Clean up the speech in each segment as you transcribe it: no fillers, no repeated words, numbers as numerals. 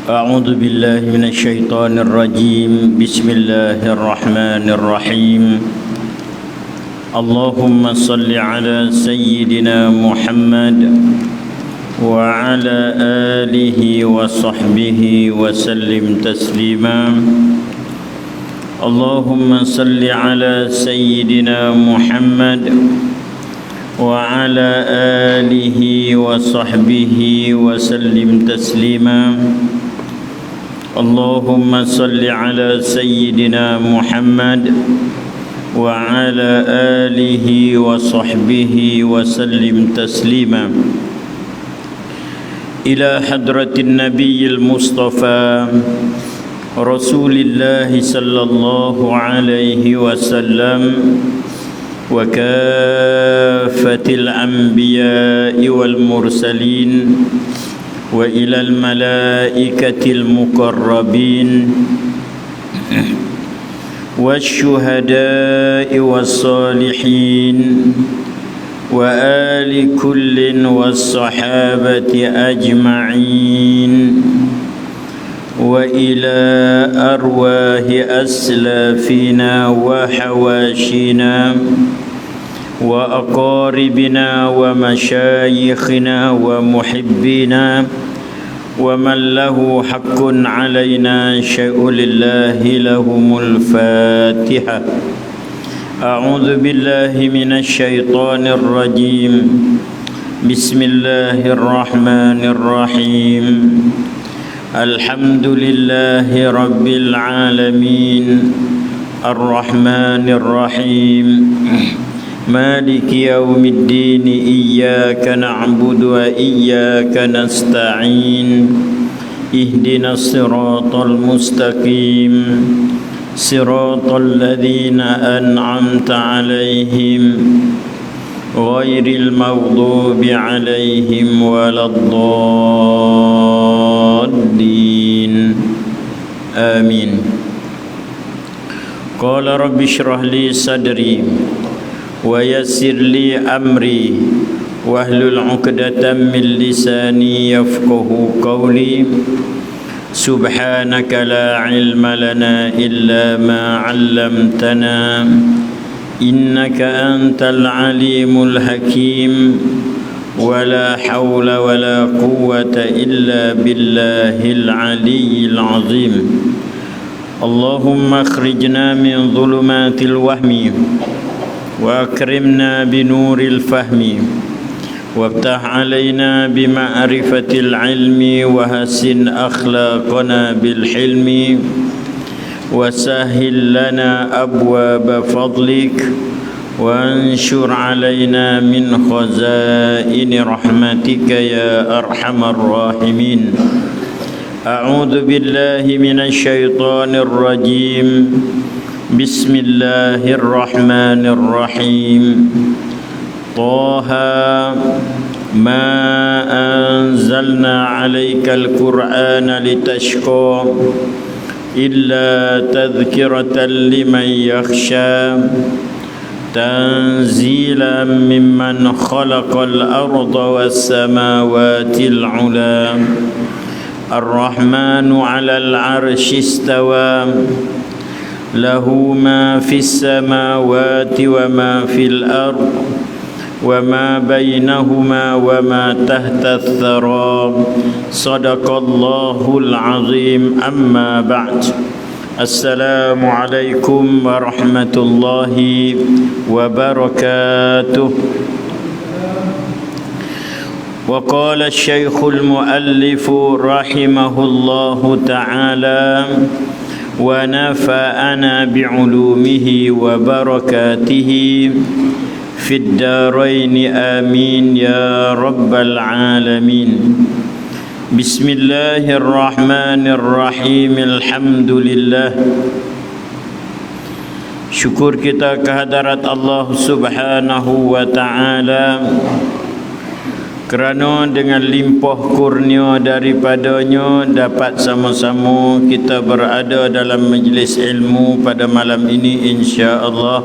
أعوذ بالله من الشيطان الرجيم. بسم الله الرحمن الرحيم. اللهم صل على سيدنا محمد وعلى آله وصحبه وسلم تسليما. اللهم صل على سيدنا محمد وعلى آله وصحبه وسلم تسليما. اللهم صل على سيدنا محمد وعلى آله وصحبه وسلم تسليما. إلى حضرة النبي المصطفى رسول الله صلى الله عليه وسلم وكافة الأنبياء والمرسلين وإلى الملائكة المقربين والشهداء والصالحين وآل كل والصحابة أجمعين وإلى أرواح أسلافنا وحواشينا وأقاربنا ومشايخنا ومحبينا ومن له حق علينا شيء لله لهم الفاتحة. أعوذ بالله من الشيطان الرجيم. بسم الله الرحمن الرحيم. الحمد لله رب العالمين الرحمن الرحيم مالك يوم الدين. إياك نعبد وإياك نستعين. اهدنا الصراط المستقيم صراط الذين أنعمت عليهم غير المغضوب عليهم ولا الضالين. آمين. قال رب اشرح لي صدري ويسر لي أمري واحلل عقدة من لساني يفقه قولي. سبحانك لا علم لنا إلا ما علمتنا إنك أنت العليم الحكيم. ولا حول ولا قوة إلا بالله العلي العظيم. اللهم اخرجنا من ظلمات الوهم وأكرمنا بنور الفهم وافتح علينا بمعرفة العلم وحسن أخلاقنا بالحلم وسهل لنا أبواب فضلك وانشر علينا من خزائن رحمتك يا أرحم الراحمين. أعوذ بالله من الشيطان الرجيم. بسم الله الرحمن الرحيم. طه ما أنزلنا عليك القرآن لتشقى إلا تذكرة لمن يخشى تنزيلا ممن خلق الأرض والسماوات العلى. الرحمن على العرش استوى له ما في السماوات وما في الأرض وما بينهما وما تحت الثرى. صدق الله العظيم. أما بعد. السلام عليكم ورحمة الله وبركاته. وقال الشيخ المؤلف رحمه الله تعالى ونفعنا بعلومه وبركاته في الدارين آمين يا رب العالمين. بسم الله الرحمن الرحيم. الحمد لله. Syukur kita kehadirat Allah Subhanahu wa taala kerana dengan limpah kurnia daripadanya dapat sama-sama kita berada dalam majlis ilmu pada malam ini, insya-Allah.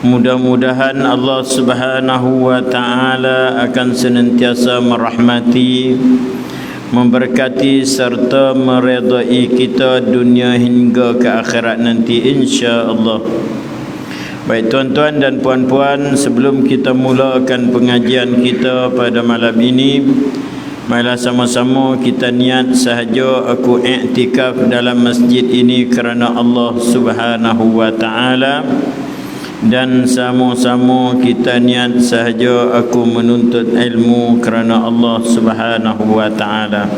Mudah-mudahan Allah Subhanahu wa taala akan senantiasa merahmati, memberkati serta meredai kita dunia hingga ke akhirat nanti insya-Allah. Baik tuan-tuan dan puan-puan, sebelum kita mulakan pengajian kita pada malam ini, marilah sama-sama kita niat sahaja aku iktikaf dalam masjid ini kerana Allah Subhanahu wa taala, dan sama-sama kita niat sahaja aku menuntut ilmu kerana Allah Subhanahu wa taala.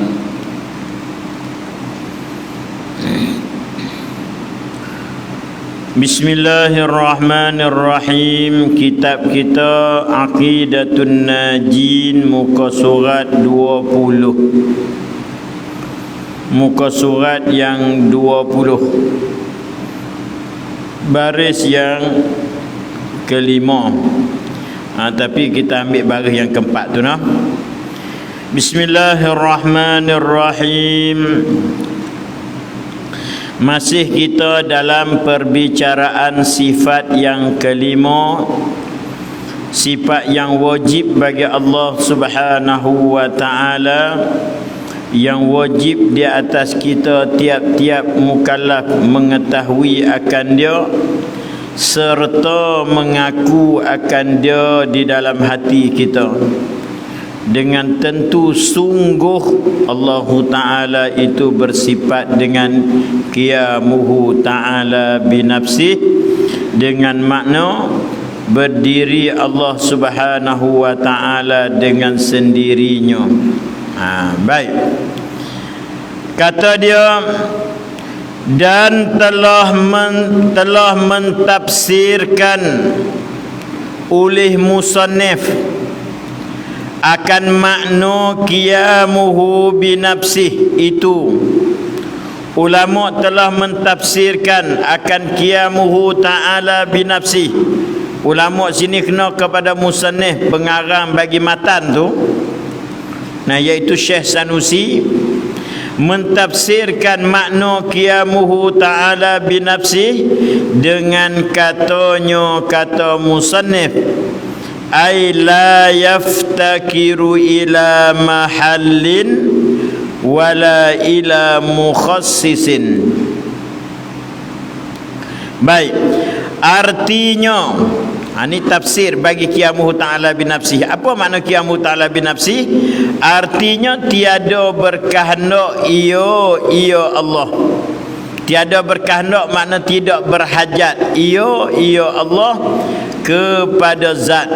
Bismillahirrahmanirrahim. Kitab kita Aqidatun Najin, muka surat 20. Muka surat yang 20, baris yang kelima. Tapi kita ambil baris yang keempat tu nah. Bismillahirrahmanirrahim. Masih kita dalam perbicaraan sifat yang kelima, sifat yang wajib bagi Allah Subhanahu wa taala, yang wajib di atas kita tiap-tiap mukallaf mengetahui akan dia serta mengaku akan dia di dalam hati kita. Dengan tentu sungguh Allah Ta'ala itu bersifat dengan qiyamuhu ta'ala binafsih, dengan makna berdiri Allah Subhanahu wa ta'ala dengan sendirinya. Baik. Kata dia, dan telah mentafsirkan oleh musannif akan makna qiyamuhu binafsih itu. Ulama telah mentafsirkan akan qiyamuhu ta'ala binafsih. Ulama sini kena kepada musannif, pengarang bagi matan tu, iaitu Syekh Sanusi, mentafsirkan makna qiyamuhu ta'ala binafsih dengan katanya, kata musannif, ay la yaftakiru ila mahallin wala ila mukhassisin. Baik, artinya ini tafsir bagi qiyamuhu ta'ala binafsih. Apa makna qiyamuhu ta'ala binafsih? Artinya tiada berkehendak ia Allah. Tiada berkehendak makna tidak berhajat ia Allah kepada zat.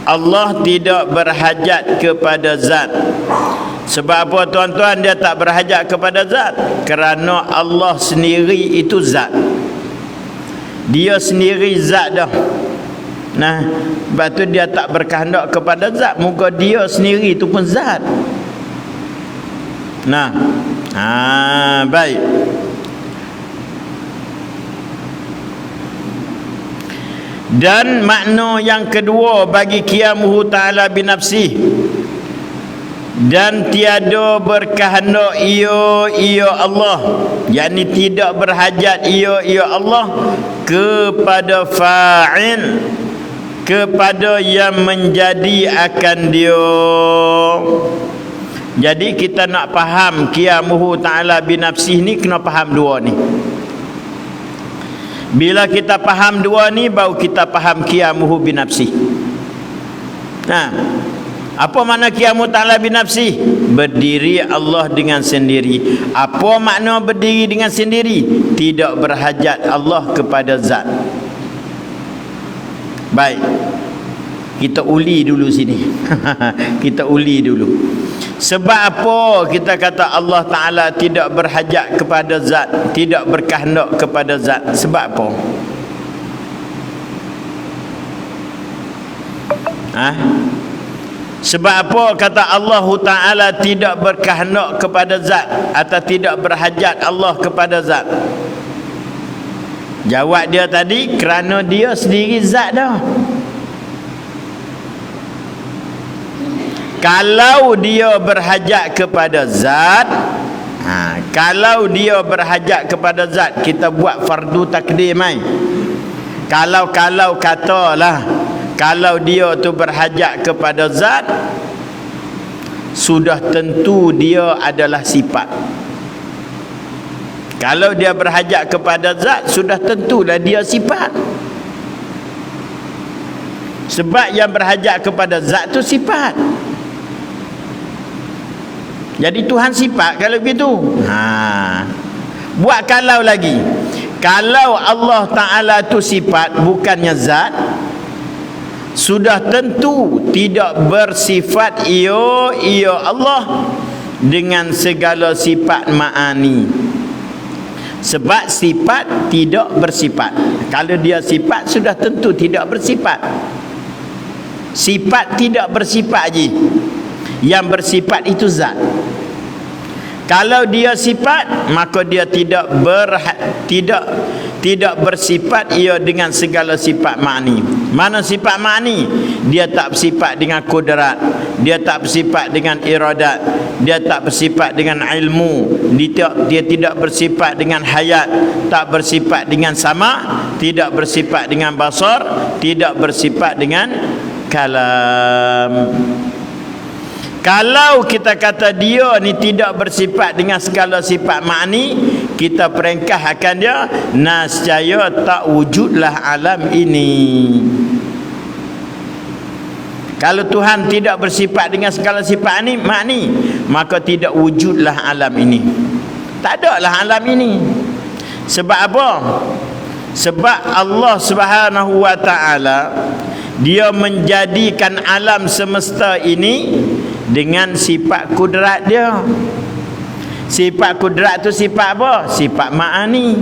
Allah tidak berhajat kepada zat. Sebab apa tuan-tuan dia tak berhajat kepada zat? Kerana Allah sendiri itu zat. Dia sendiri zat dah. Sebab tu dia tak berkehendak kepada zat, muka dia sendiri itu pun zat. Baik. Dan makna yang kedua bagi qiyamuhu ta'ala binafsih, dan tiada berkehendak ia Allah, yakni tidak berhajat ia Allah kepada fa'il, kepada yang menjadi akan dia. Jadi kita nak faham qiyamuhu ta'ala binafsih ni, kena faham dua ni. Bila kita faham dua ni, baru kita faham qiyamuhu binafsih. Apa makna qiyamuhu ta'ala binafsih? Berdiri Allah dengan sendiri. Apa makna berdiri dengan sendiri? Tidak berhajat Allah kepada zat. Baik, kita uli dulu sini. Kita uli dulu. Sebab apa kita kata Allah Ta'ala tidak berhajat kepada zat, tidak berkehendak kepada zat? Sebab apa? Sebab apa kata Allah Ta'ala tidak berkehendak kepada zat atau tidak berhajat Allah kepada zat? Jawab dia tadi, kerana dia sendiri zat dah. Kalau dia berhajat kepada zat, kalau dia berhajat kepada zat, kita buat fardu takdim mai. Kalau katalah, kalau dia tu berhajat kepada zat, sudah tentu dia adalah sifat. Kalau dia berhajat kepada zat, sudah tentulah dia sifat. Sebab yang berhajat kepada zat tu sifat. Jadi Tuhan sifat kalau begitu. Buat kalau lagi. Kalau Allah Ta'ala tu sifat bukannya zat, sudah tentu tidak bersifat ia Allah dengan segala sifat ma'ani. Sebab sifat tidak bersifat. Kalau dia sifat, sudah tentu tidak bersifat. Sifat tidak bersifat je. Yang bersifat itu zat. Kalau dia sifat, maka dia tidak bersifat ia dengan segala sifat ma'ni. Mana sifat ma'ni? Dia tak bersifat dengan kudrat, dia tak bersifat dengan iradat, dia tak bersifat dengan ilmu, dia tidak bersifat dengan hayat, tak bersifat dengan sama, tidak bersifat dengan basar, tidak bersifat dengan kalam. Kalau kita kata dia ni tidak bersifat dengan segala sifat ma'ni, kita perengkah akan dia, nascaya tak wujudlah alam ini. Kalau Tuhan tidak bersifat dengan segala sifat ma'ni, maka tidak wujudlah alam ini. Tak ada lah alam ini. Sebab apa? Sebab Allah Subhanahu wa ta'ala, dia menjadikan alam semesta ini dengan sifat kudrat dia. Sifat kudrat tu sifat apa? Sifat ma'ani.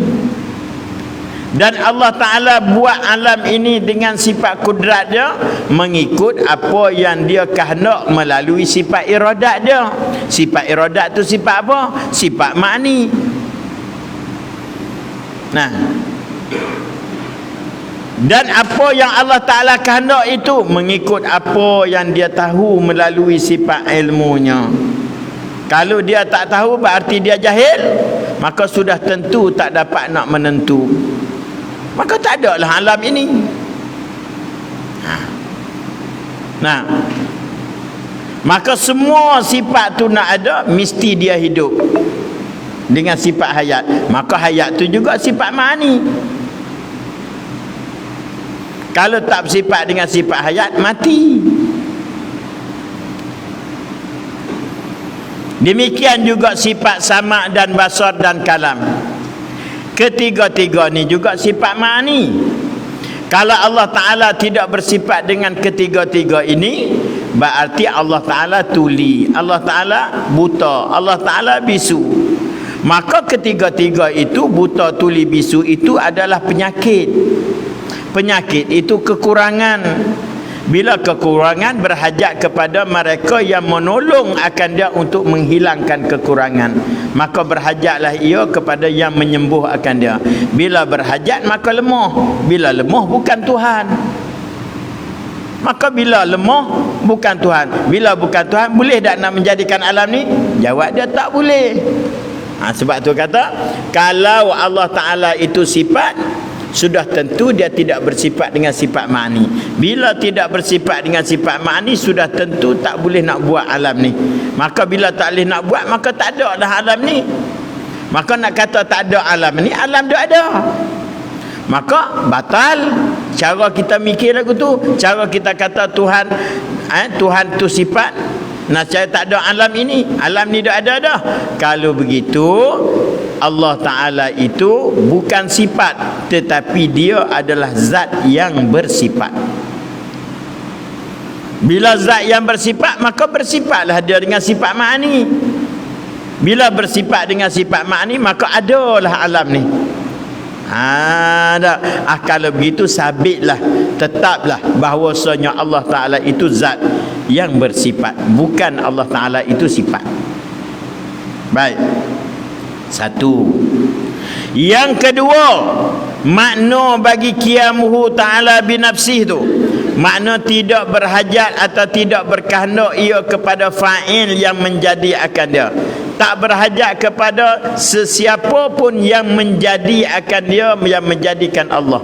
Dan Allah Ta'ala buat alam ini dengan sifat kudrat dia mengikut apa yang dia kehendak melalui sifat iradat dia. Sifat iradat tu sifat apa? Sifat ma'ani. Nah, dan apa yang Allah Ta'ala kehendak itu mengikut apa yang dia tahu melalui sifat ilmunya. Kalau dia tak tahu berarti dia jahil, maka sudah tentu tak dapat nak menentu. Maka tak ada lah alam ini. Nah, maka semua sifat tu nak ada, mesti dia hidup dengan sifat hayat. Maka hayat tu juga sifat ma'ani. Kalau tak bersifat dengan sifat hayat, mati. Demikian juga sifat sama dan basar dan kalam. Ketiga-tiga ni juga sifat ma'ani. Kalau Allah Ta'ala tidak bersifat dengan ketiga-tiga ini, berarti Allah Ta'ala tuli, Allah Ta'ala buta, Allah Ta'ala bisu. Maka ketiga-tiga itu, buta, tuli, bisu, itu adalah penyakit. Penyakit itu kekurangan. Bila kekurangan, berhajat kepada mereka yang menolong akan dia untuk menghilangkan kekurangan. Maka berhajatlah ia kepada yang menyembuh akan dia. Bila berhajat, maka lemah. Bila lemah, bukan Tuhan. Maka bila lemah, bukan Tuhan. Bila bukan Tuhan, boleh tak nak menjadikan alam ni? Jawab dia, tak boleh. Sebab tu kata, kalau Allah Ta'ala itu sifat, sudah tentu dia tidak bersifat dengan sifat ma'ni. Bila tidak bersifat dengan sifat ma'ni, sudah tentu tak boleh nak buat alam ni. Maka bila tak boleh nak buat, maka tak ada dah alam ni. Maka nak kata tak ada alam ni, alam dia ada. Maka batal cara kita mikir lagu tu. Cara kita kata Tuhan Tuhan tu sifat, nah saya tak ada alam ini, alam ni dah ada dah. Kalau begitu, Allah Ta'ala itu bukan sifat, tetapi dia adalah zat yang bersifat. Bila zat yang bersifat, maka bersifatlah dia dengan sifat ma'ani. Bila bersifat dengan sifat ma'ani, maka adalah alam ni. Kalau begitu, sabitlah, tetaplah bahawasanya Allah Ta'ala itu zat yang bersifat, bukan Allah Ta'ala itu sifat. Baik. Satu. Yang kedua, makna bagi qiyamuhu ta'ala binafsih tu, makna tidak berhajat atau tidak berkehendak ia kepada fa'il yang menjadi akan dia. Tak berhajat kepada sesiapa pun yang menjadi akan dia, yang menjadikan Allah.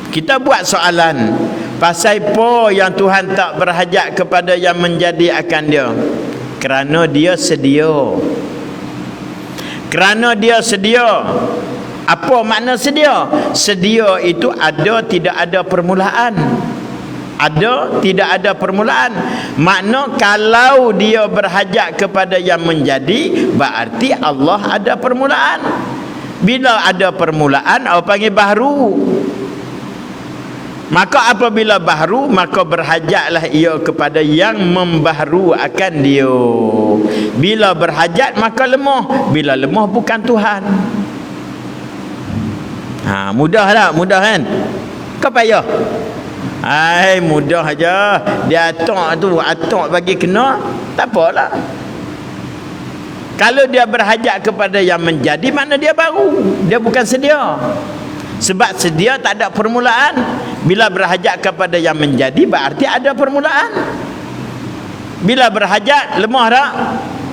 Kita buat soalan, Pasal apa yang Tuhan tak berhajat kepada yang menjadi akan dia? Kerana dia sedia. Kerana dia sedia. Apa makna sedia? Sedia itu ada, tidak ada permulaan. Ada, tidak ada permulaan. Makna kalau dia berhajat kepada yang menjadi, berarti Allah ada permulaan. Bila ada permulaan, Allah panggil baharu. Maka apabila baharu, maka berhajatlah ia kepada yang membaharu akan dia. Bila berhajat, maka lemah. Bila lemah, bukan Tuhan. Mudah tak? Mudah kan? Kau payah? Mudah aja. Dia atok bagi kena, tak apalah. Kalau dia berhajat kepada yang menjadi, mana dia baru. Dia bukan sedia. Sebab sedia tak ada permulaan. Bila berhajat kepada yang menjadi, berarti ada permulaan. Bila berhajat, lemah tak?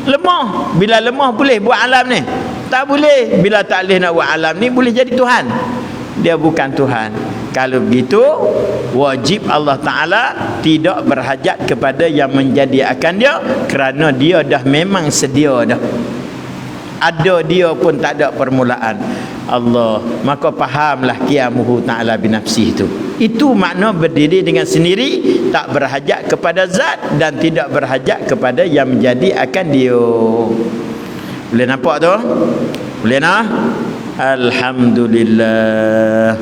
Lemah. Bila lemah, boleh buat alam ni? Tak boleh. Bila tak boleh nak buat alam ni, boleh jadi Tuhan? Dia bukan Tuhan. Kalau begitu, wajib Allah Ta'ala tidak berhajat kepada yang menjadi akan dia, kerana dia dah memang sedia dah. Ada dia pun tak ada permulaan. Allah, maka fahamlah qiyamuhu ta'ala binafsih itu. Itu makna berdiri dengan sendiri, tak berhajat kepada zat dan tidak berhajat kepada yang menjadi akan dia. Boleh nampak tu? Boleh nak? Alhamdulillah.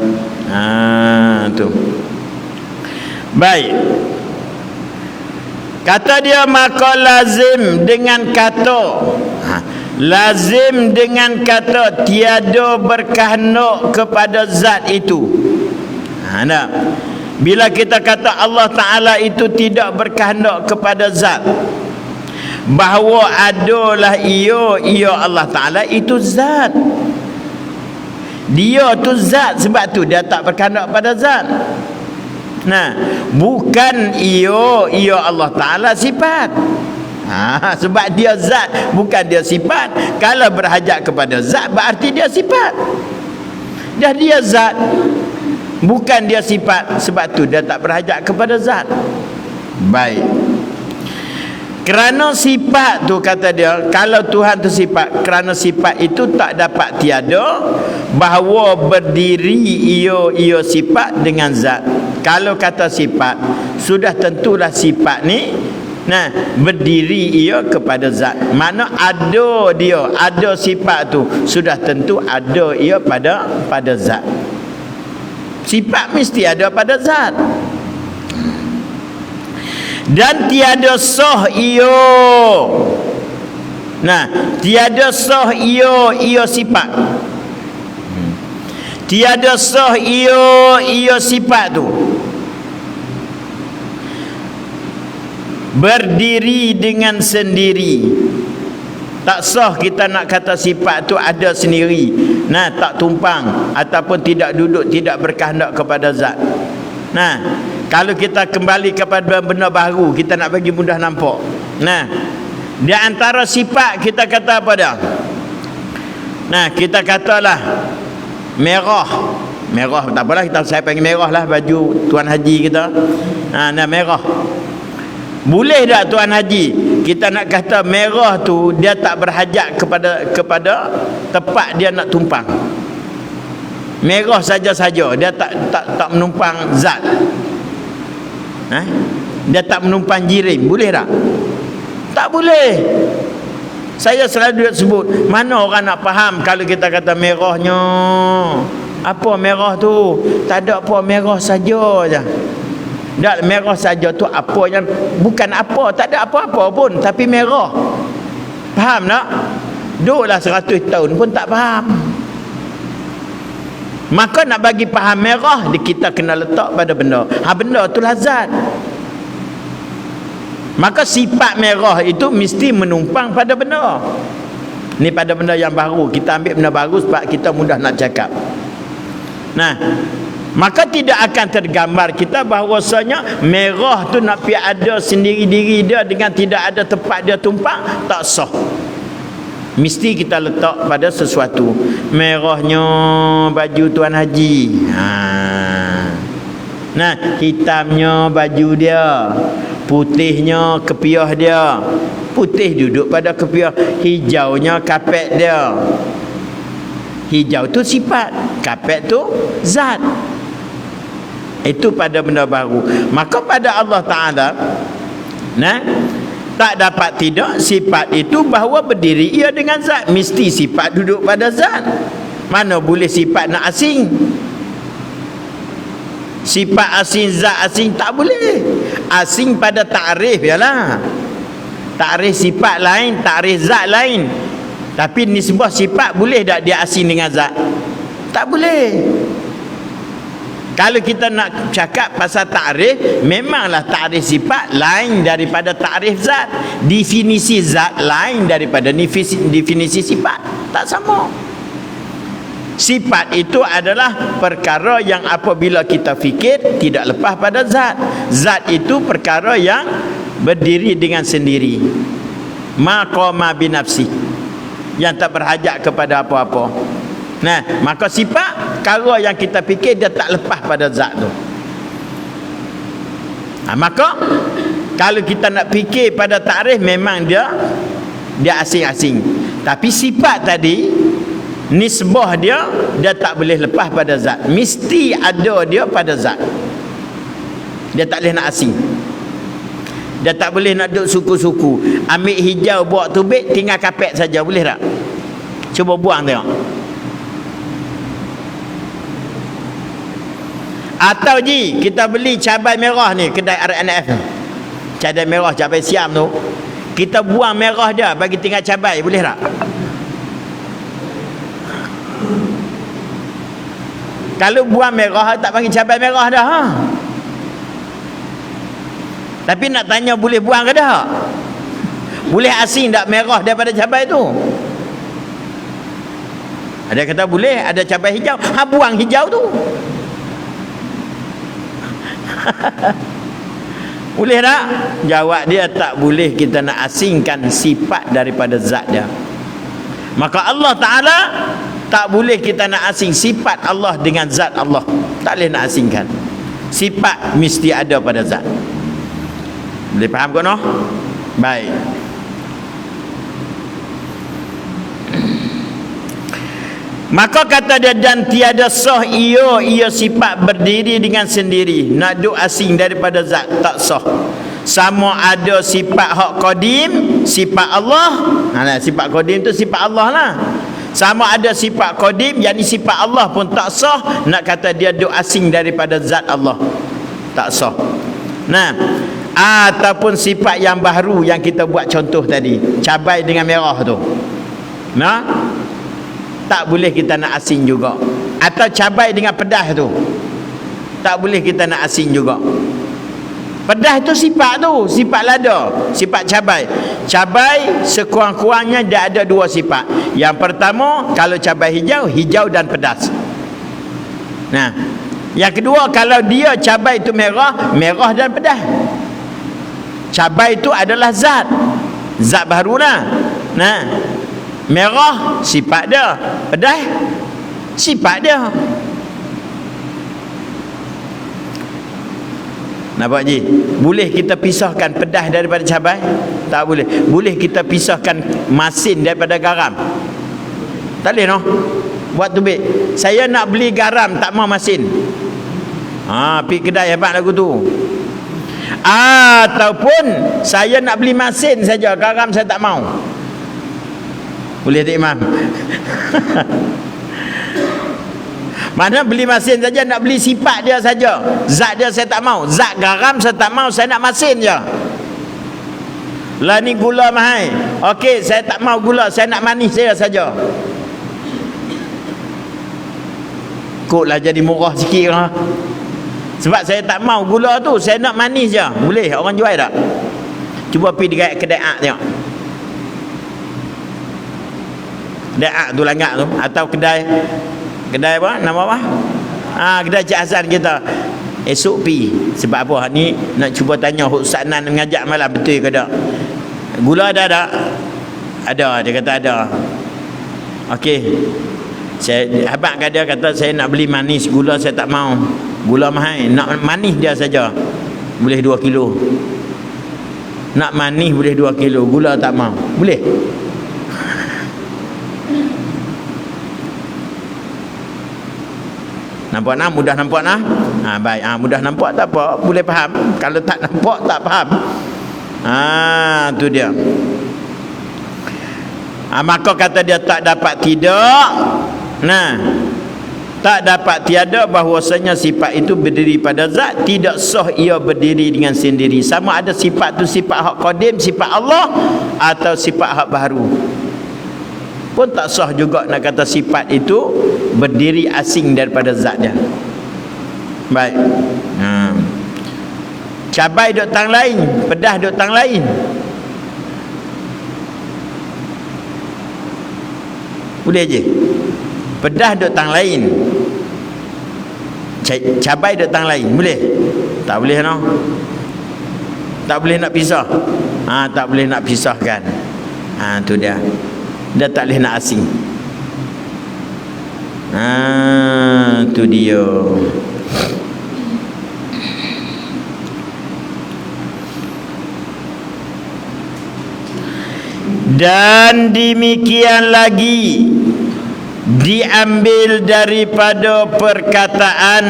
Tu. Baik. Kata dia, maka lazim dengan kata. Lazim dengan kata tiada berkehendak kepada zat itu. Bila kita kata Allah Ta'ala itu tidak berkehendak kepada zat, bahawa adalah ia Allah Ta'ala itu zat. Dia tu zat, sebab tu dia tak berkehendak pada zat. Bukan ia Allah Ta'ala sifat. Sebab dia zat, bukan dia sifat. Kalau berhajat kepada zat, berarti dia sifat. Dah dia zat, bukan dia sifat. Sebab tu dia tak berhajat kepada zat. Baik. Kerana sifat tu, kata dia, kalau Tuhan tu sifat, kerana sifat itu tak dapat tiada, bahawa berdiri ia sifat dengan zat. Kalau kata sifat, sudah tentulah sifat ni berdiri ia kepada zat. Mana ada dia, ada sifat tu, sudah tentu ada ia pada zat. Sifat mesti ada pada zat. Dan tiada sah ia. Tiada sah ia sifat. Tiada sah ia sifat tu berdiri dengan sendiri. Tak sah kita nak kata sifat tu ada sendiri, tak tumpang ataupun tidak duduk, tidak berkehendak kepada zat. Kalau kita kembali kepada benda baru, kita nak bagi mudah nampak. Di antara sifat kita kata apa dah? Kita katalah merah. Merah tak apalah, saya panggil merah lah baju tuan haji kita. Merah. Boleh tak tuan haji kita nak kata merah tu dia tak berhajat kepada tempat dia nak tumpang. Merah saja-saja, dia tak menumpang zat. Dia tak menumpang jirim. Boleh tak? Tak boleh. Saya selalu sebut, mana orang nak faham kalau kita kata merahnya. Apa merah tu? Tak ada apa, merah saja je. Tak, merah saja tu apa yang bukan apa, tak ada apa-apa pun, tapi merah. Faham tak? Duduklah 100 tahun pun tak faham. Maka nak bagi faham merah, kita kena letak pada benda. Benda tu lah zat. Maka sifat merah itu mesti menumpang pada benda. Ni pada benda yang baru. Kita ambil benda baru sebab kita mudah nak cakap. Maka tidak akan tergambar kita bahawasanya merah tu nak pergi ada sendiri diri dia dengan tidak ada tempat dia tumpang, tak sah. Mesti kita letak pada sesuatu. Merahnya baju tuan haji. Nah, hitamnya baju dia, putihnya kepiah dia. Putih duduk pada kepiah, hijaunya kapet dia. Hijau tu sifat, kapet tu zat. Itu pada benda baru. Maka pada Allah Ta'ala, nah, tak dapat tidak sifat itu bahawa berdiri ia dengan zat. Mesti sifat duduk pada zat. Mana boleh sifat nak asing? Sifat asing, zat asing tak boleh. Asing pada ta'rif ialah. Ta'rif sifat lain, ta'rif zat lain. Tapi nisbah sifat boleh tak dia asing dengan zat? Tak boleh. Kalau kita nak cakap pasal ta'rif, memanglah ta'rif sifat lain daripada ta'rif zat. Definisi zat lain daripada definisi sifat. Tak sama. Sifat itu adalah perkara yang apabila kita fikir tidak lepas pada zat. Zat itu perkara yang berdiri dengan sendiri. Maqama binafsi, yang tak berhajat kepada apa-apa. Nah, maka sifat perkara yang kita fikir dia tak lepas pada zat tu. Maka kalau kita nak fikir pada takrif, memang dia asing-asing. Tapi sifat tadi, nisbah dia tak boleh lepas pada zat. Mesti ada dia pada zat. Dia tak boleh nak asing. Dia tak boleh nak duduk suku-suku. Ambil hijau buat tubik, tinggal kapet saja. Boleh tak? Cuba buang tengok. Atau ji, kita beli cabai merah ni, kedai RNF. Cabai merah, cabai siam tu. Kita buang merah dia, bagi tinggal cabai. Boleh tak? Kalau buang merah, tak panggil cabai merah dah. Ha? Tapi nak tanya boleh buang ke tak? Boleh asing tak merah daripada cabai tu? Ada kata boleh, ada cabai hijau. Ha, buang hijau tu. Boleh tak? Jawab dia tak boleh kita nak asingkan sifat daripada zat dia. Maka Allah Ta'ala tak boleh kita nak asing sifat Allah dengan zat Allah. Tak boleh nak asingkan. Sifat mesti ada pada zat. Boleh faham ke no? Baik. Maka kata dia, dan tiada sah ia sifat berdiri dengan sendiri. Nak duk asing daripada zat, tak sah. Sama ada sifat hak qadim, sifat Allah. Sifat qadim tu sifat Allah lah. Sama ada sifat qadim, yakni sifat Allah pun tak sah. Nak kata dia duk asing daripada zat Allah, tak sah. Nah, ataupun sifat yang baru yang kita buat contoh tadi, cabai dengan merah tu. Nah, tak boleh kita nak asing juga. Atau cabai dengan pedas tu, tak boleh kita nak asing juga. Pedas tu sifat tu, sifat lada, sifat cabai. Cabai sekurang-kurangnya dia ada dua sifat. Yang pertama, kalau cabai hijau, hijau dan pedas. Nah, yang kedua, kalau dia cabai itu merah, merah dan pedas. Cabai itu adalah zat barulah. Nah, merah sifat dia, pedas sifat dia. Nampak ji? Boleh kita pisahkan pedas daripada cabai? Tak boleh. Boleh kita pisahkan masin daripada garam? Tak boleh no? Buat tubik, saya nak beli garam, tak mau masin. Pergi kedai hebat lagu tu. Ataupun saya nak beli masin saja, garam saya tak mau. Boleh tak Imam? Mana beli masin saja, nak beli sifat dia saja. Zat dia saya tak mau. Zat garam saya tak mau, saya nak masin je. Lah ni gula mahal. Okey, saya tak mau gula, saya nak manis dia saja. Koklah jadi murah sikit lah. Sebab saya tak mau gula tu, saya nak manis je. Boleh orang jual tak? Cuba pergi dekat kedai ak tengok. Kedai ak tu langgak tu, atau kedai apa? Nama apa? Kedai Cik Hasan kita. Esok pi. Sebab apa? Ni nak cuba tanya Ustaz Nan mengajak malam, betul ke tak? Gula ada tak? Ada, dia kata ada. Okey. Saya habaq kat dia, kata saya nak beli manis, gula saya tak mau. Gula mahal. Nak manis dia saja boleh 2 kilo. Nak manis boleh 2 kilo. Gula tak mau. Boleh. Nampak nak? Mudah nampak nak? Baik. Mudah nampak tak apa, boleh faham. Kalau tak nampak tak faham. Tu dia. Maka kata dia tak dapat tidak. Tak dapat tiada bahwasanya sifat itu berdiri pada zat, tidak sah ia berdiri dengan sendiri. Sama ada sifat tu sifat hak qadim, sifat Allah, atau sifat hak baru, pun tak sah juga nak kata sifat itu berdiri asing daripada zatnya. Baik. Cabai duk tang lain, pedas duk tang lain. Boleh je. Pedas duk tang lain, cabai duk tang lain. Boleh? Tak boleh no. Tak boleh nak pisah. Tak boleh nak pisahkan. Tu dia. Dia tak boleh nak asing. Tu dia. Dan demikian lagi diambil daripada perkataan,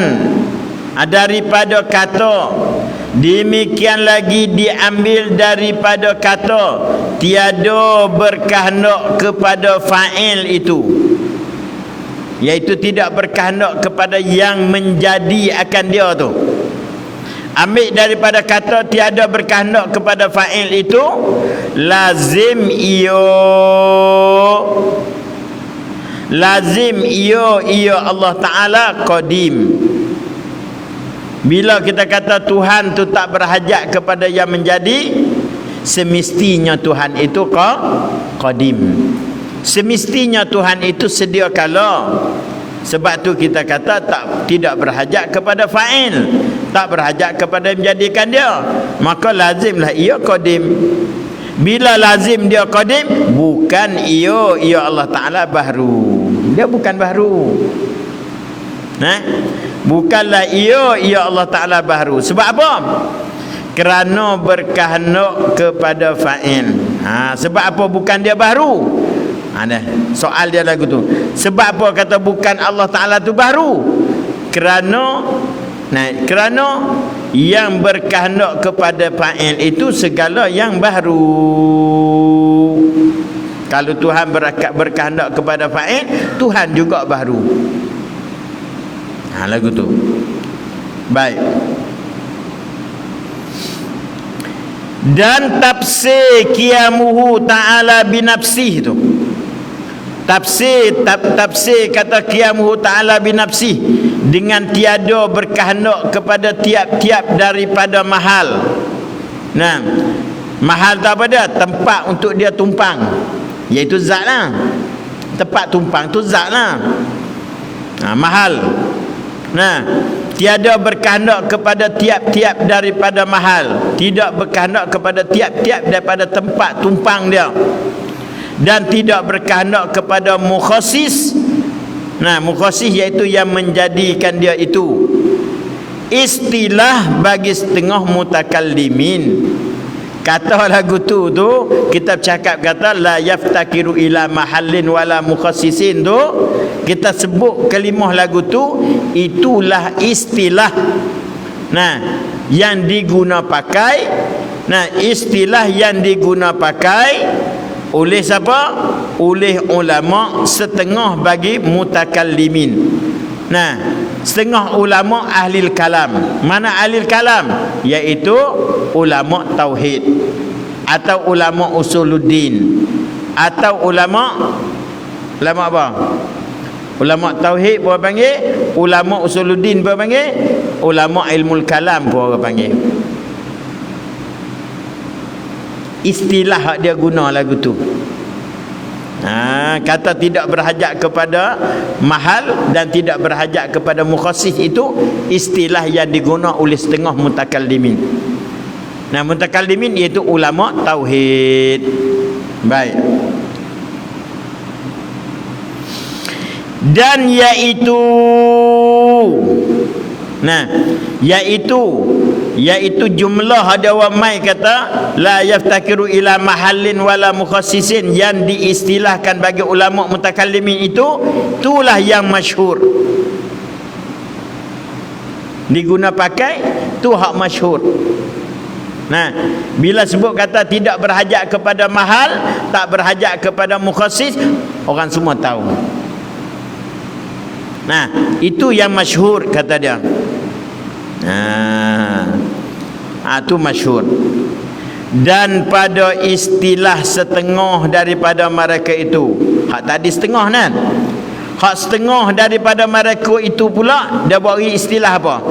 daripada kata. Demikian lagi diambil daripada kata, tiada berkehendak kepada fa'il itu, iaitu tidak berkehendak kepada yang menjadi akan dia tu. Ambil daripada kata tiada berkehendak kepada fa'il itu, lazim ia Allah Ta'ala qadim. Bila kita kata Tuhan tu tak berhajat kepada yang menjadi, semestinya Tuhan itu qadim. Semestinya Tuhan itu sedia kala. Sebab tu kita kata tidak berhajat kepada fa'il, tak berhajat kepada menjadikan dia, maka lazimlah ia qadim. Bila lazim dia qadim, bukan ia Allah Ta'ala baru. Dia bukan baru. Bukanlah ia Allah Ta'ala baru. Sebab apa? Kerana berkehendak kepada fa'il. Sebab apa bukan dia baru? Soal dia lagu tu. Sebab apa kata bukan Allah Ta'ala tu baru? Kerana yang berkehendak kepada fa'il itu segala yang baru. Kalau Tuhan berkehendak kepada fa'il, Tuhan juga baru. Lagu tu. Baik. Dan tafsir qiyamuhu ta'ala binafsih tu. Tafsir kata qiyamuhu ta'ala binafsih, dengan tiada berkehendak kepada tiap-tiap daripada mahal. Mahal tu apa dia? Tempat untuk dia tumpang, iaitu zat lah. Tempat tumpang tu zat lah. Mahal. Tiada berkehendak kepada tiap-tiap daripada mahal, tidak berkehendak kepada tiap-tiap daripada tempat tumpang dia, dan tidak berkehendak kepada mukhasis. Mukhasis iaitu yang menjadikan dia itu. Istilah bagi setengah mutakallimin. Kata lagu tu kita cakap kata la yaftakiru ila mahallin wala mukhassisin tu, kita sebut kalimah lagu tu, itulah istilah yang diguna pakai. Istilah yang diguna pakai oleh siapa? Oleh ulama setengah bagi mutakallimin. Setengah ulama ahli kalam. Mana ahli kalam? Iaitu ulama tauhid, atau ulama usuluddin, atau ulama apa? Ulama tauhid pun panggil, ulama usuluddin pun panggil, ulama ilmu kalam pun orang panggil. Istilah dia guna lagu tu. Kata tidak berhajat kepada mahal dan tidak berhajat kepada mukhasis, itu istilah yang diguna oleh setengah mutakallimin. Mutakallimin iaitu ulama tauhid. Baik. Dan iaitu Nah, iaitu jumlah ada orang mai kata la yaftakiru ila mahallin wala mukhassisin, yang diistilahkan bagi ulama mutakallimin itulah yang masyhur. Diguna pakai tu hak masyhur. Nah, bila sebut kata tidak berhajat kepada mahal, tak berhajat kepada mukhassis, orang semua tahu. Nah, itu yang masyhur kata dia. Itu masyhur. Dan pada istilah setengah daripada mereka itu, hak tadi setengah kan, hak setengah daripada mereka itu pula dia bagi istilah apa?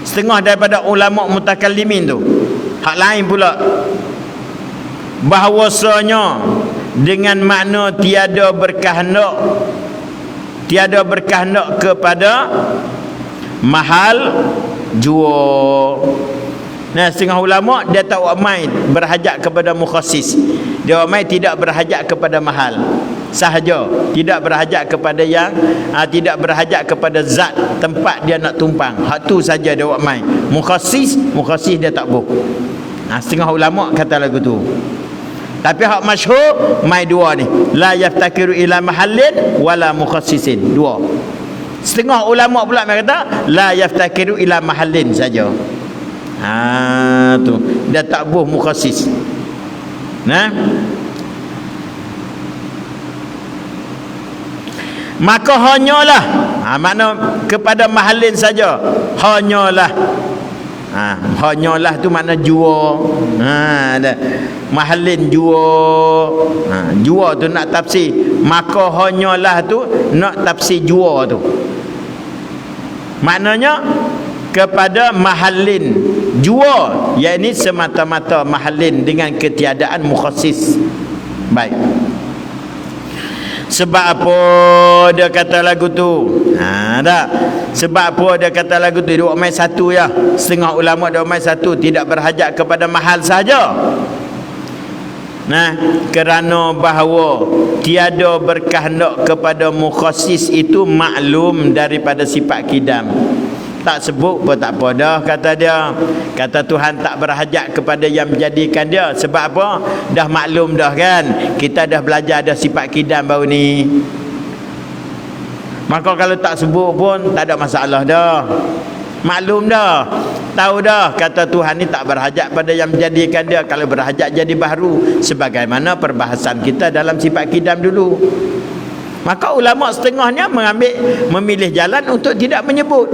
Setengah daripada ulama mutakallimin tu, hak lain pula, bahawasanya dengan makna tiada berkehendak kepada mahal jua. Nah, setengah ulama dia tak ramai berhajat kepada mukhassis, dia ramai tidak berhajat kepada mahal sahaja, tidak berhajat kepada yang tidak berhajat kepada zat tempat dia nak tumpang, hak tu saja dia ramai. Mukhassis dia tak boh. Setengah ulama kata lagu tu. Tapi hak masyhur mai dua ni, la yaftakiru ila mahallin wala mukhassisin, dua. Setengah ulama pula mai kata la yaftakiru ila mahallin saja. Tu dia tak boh mukhassis. Nah, maka hanyalah makna kepada mahallin saja, hanyalah hanyalah tu makna jua. Mahallin jua. Jua tu nak tafsir, maka hanyalah tu nak tafsir jua tu, maknanya kepada mahallin jua, yakni semata-mata mahallin dengan ketiadaan mukhassis. Baik. Sebab apa dia kata lagu tu? Tak. Sebab apa dia kata lagu tu? Dia main satu ya. Setengah ulama dia main satu, tidak berhajat kepada mahal saja. Nah, kerana bahawa tiada berkehendak kepada mukhassis itu maklum daripada sifat kidam. Tak sebut pun tak apa dah, kata dia. Kata Tuhan tak berhajat kepada yang menjadikan dia. Sebab apa? Dah maklum dah kan, kita dah belajar dah sifat kidam baru ni. Maka kalau tak sebut pun tak ada masalah dah, maklum dah, tahu dah. Kata Tuhan ni tak berhajat pada yang menjadikan dia. Kalau berhajat jadi baharu, sebagaimana perbahasan kita dalam sifat kidam dulu. Maka ulama setengahnya memilih jalan untuk tidak menyebut.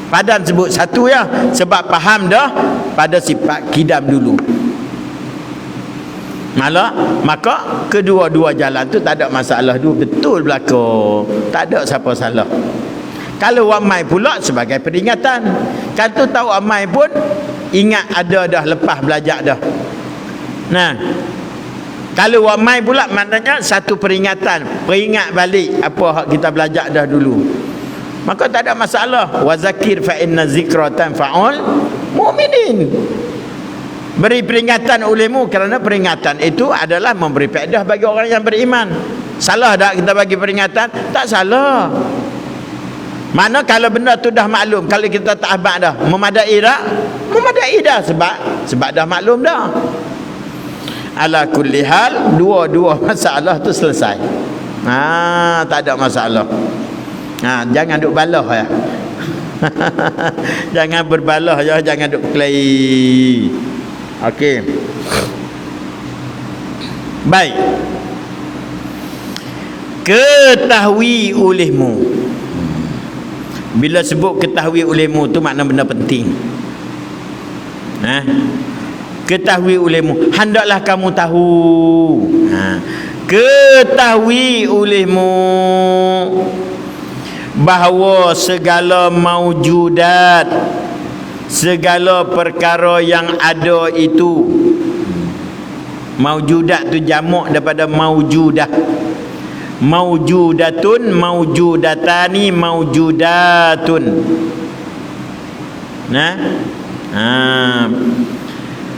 Padan sebut satu ya, sebab faham dah pada sifat kidam dulu. Maka kedua-dua jalan tu tak ada masalah dulu, betul belaka. Tak ada siapa salah. Kalau ramai pula sebagai peringatan. Kalau tahu ramai pun ingat ada dah, lepas belajar dah. Nah, kalau ramai pula maknanya satu peringatan, peringat balik apa hak kita belajar dah dulu. Maka tak ada masalah. Wa zakir fa inna zikra tanfa'ul mu'minin. Beri peringatan olehmu kerana peringatan itu adalah memberi faedah bagi orang yang beriman. Salah tak kita bagi peringatan? Tak salah. Mana kalau benda tu dah maklum, kalau kita tak abad dah, memadai dah? Memadai dah, sebab dah maklum dah. Ala kulli hal, dua-dua masalah tu selesai. Tak ada masalah. Jangan duk balah ya. Jangan berbalah ya, jangan duk play. Okey. Baik. Ketahui olehmu. Bila sebut ketahui olehmu tu makna benda penting. Ketahui olehmu, hendaklah kamu tahu. Ketahui olehmu bahawa segala maujudat, segala perkara yang ada itu, maujudat tu jamak daripada maujudah. Maujudatun, maujudatani, maujudatun.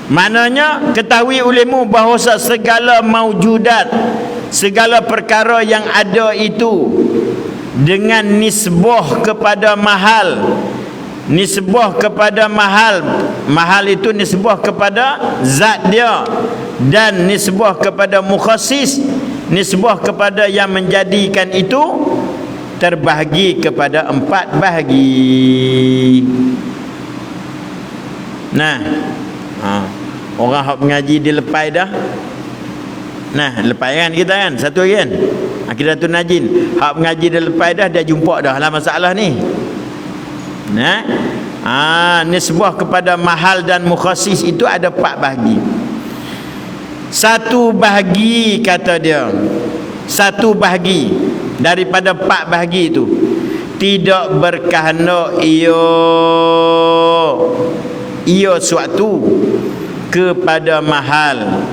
Maknanya ketahui olehmu bahawa segala maujudat, segala perkara yang ada itu dengan nisbah kepada mahal, nisbah kepada mahal. Mahal itu nisbah kepada zat dia, dan nisbah kepada mukhassis, nisbah kepada yang menjadikan itu terbahagi kepada 4 bahagi. Nah, orang hak mengaji dia lepas dah. Nah, lepas kan kita kan, satu lagi kan, Aqidatul Najin. Hak mengaji dia lepas dah, dia jumpa dah lah masalah ni. Nah, nisbah kepada mahal dan mukhassis itu ada 4 bahagi. 1 bahagi kata dia, 1 bahagi daripada 4 bahagi itu tidak berkehendak ia suatu kepada mahal,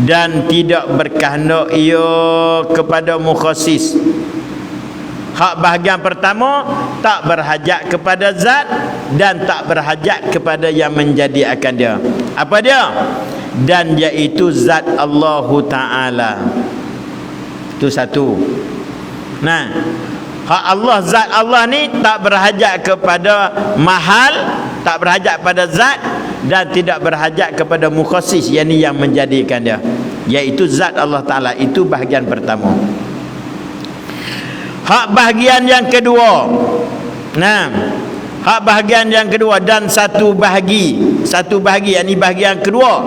dan tidak berkehendak ia kepada mukhassis. Hak bahagian pertama tak berhajat kepada zat dan tak berhajat kepada yang menjadikan dia. Apa dia? Dan iaitu zat Allah Ta'ala. Itu satu. Nah, hak Allah, zat Allah ni tak berhajat kepada mahal, tak berhajat pada zat, dan tidak berhajat kepada mukhassis, yang ni yang menjadikan dia, iaitu zat Allah Ta'ala. Itu bahagian pertama. Hak bahagian yang kedua, nah, hak bahagian yang kedua dan satu bahagi, yang ni bahagian kedua,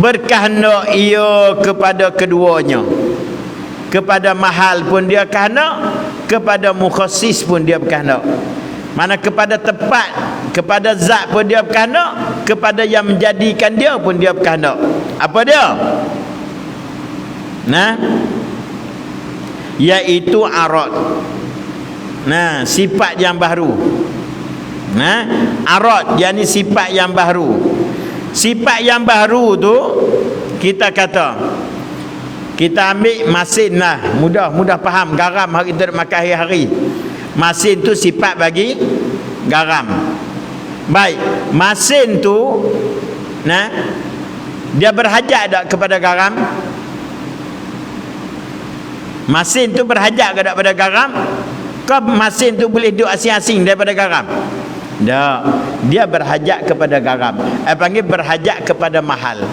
berkehendak ia kepada keduanya. Kepada mahal pun dia kehendak, kepada mukhassis pun dia berkehendak. Mana kepada tepat, kepada zat pun dia berkehendak, kepada yang menjadikan dia pun dia berkehendak. Apa dia? Nah, iaitu arad. Nah, sifat yang baru. Nah, arad yakni sifat yang baru. Sifat yang baru tu kita kata, kita ambil masin lah, mudah faham. Garam hari kita makan hari-hari. Masin tu sifat bagi garam. Baik, masin tu nah, dia berhajat tak kepada garam? Masin tu berhajat ke tak pada garam? Kau masin tu boleh duduk asing-asing daripada garam? Tak. Dia berhajat kepada garam. Panggil berhajat kepada mahal.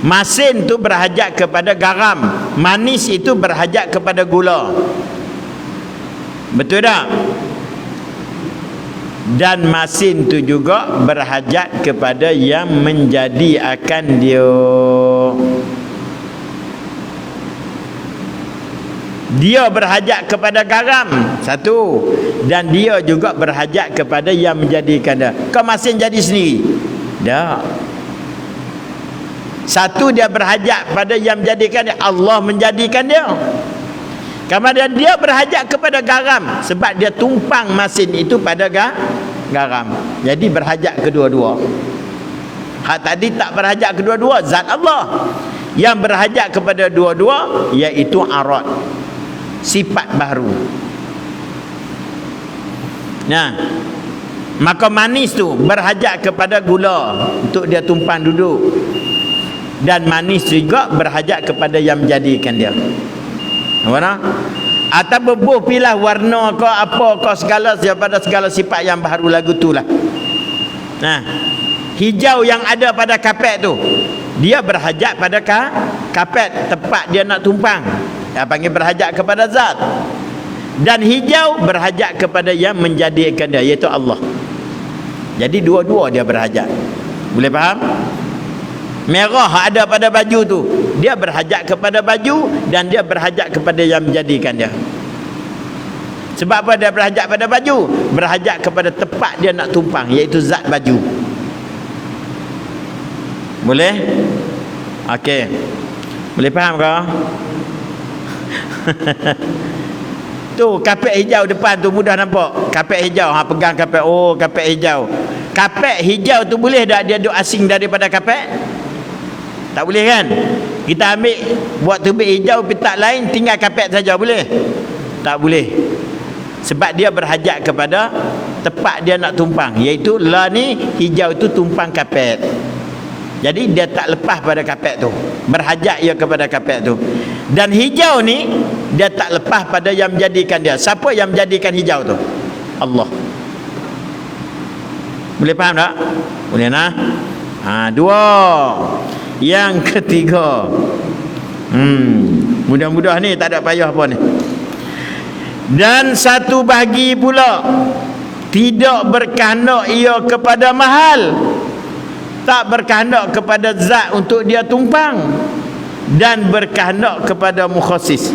Masin tu berhajat kepada garam. Manis itu berhajat kepada gula. Betul tak? Dan masin tu juga berhajat kepada yang menjadi akan dia. Dia berhajat kepada garam, satu, dan dia juga berhajat kepada yang menjadikan dia. Kau masin jadi sendiri? Tak. Satu, dia berhajat pada yang menjadikan dia, Allah menjadikan dia. Kemudian dia berhajat kepada garam, sebab dia tumpang masin itu pada garam. Jadi berhajat kedua-dua. Hak tadi tak berhajat kedua-dua, zat Allah. Yang berhajat kepada dua-dua iaitu arad, sifat baru. Nah, maka manis tu berhajat kepada gula untuk dia tumpang duduk, dan manis juga berhajat kepada yang menjadikan dia. Mana? Atau bebuh pilah warna ke apa ke segala daripada segala sifat yang baru lagu tu lah. Nah, hijau yang ada pada kapet tu, dia berhajat pada kapet tempat dia nak tumpang. Dia panggil berhajat kepada zat. Dan hijau berhajat kepada yang menjadikan dia, iaitu Allah. Jadi dua-dua dia berhajat. Boleh faham? Merah ada pada baju tu, dia berhajat kepada baju, dan dia berhajat kepada yang menjadikan dia. Sebab apa dia berhajat pada baju? Berhajat kepada tempat dia nak tumpang, iaitu zat baju. Boleh? Okey. Boleh faham ke? Tu kapet hijau depan tu mudah nampak. Kapet hijau, pegang kapet. Oh, kapet hijau. Kapet hijau tu boleh tak dia duduk asing daripada kapet? Tak boleh kan? Kita ambil buat tubik hijau petak lain, tinggal kapet saja, boleh? Tak boleh. Sebab dia berhajat kepada tempat dia nak tumpang, iaitu lah ni hijau tu tumpang kapet. Jadi dia tak lepas pada kapet tu, berhajat ia kepada kapet tu. Dan hijau ni dia tak lepas pada yang menjadikan dia. Siapa yang menjadikan hijau tu? Allah. Boleh faham tak? Boleh nah? Dua. Yang ketiga, mudah-mudah ni tak ada payah apa ni. Dan satu bahagi pula tidak berkehendak ia kepada mahal, tak berkehendak kepada zat untuk dia tumpang, dan berkehendak kepada mukhassis.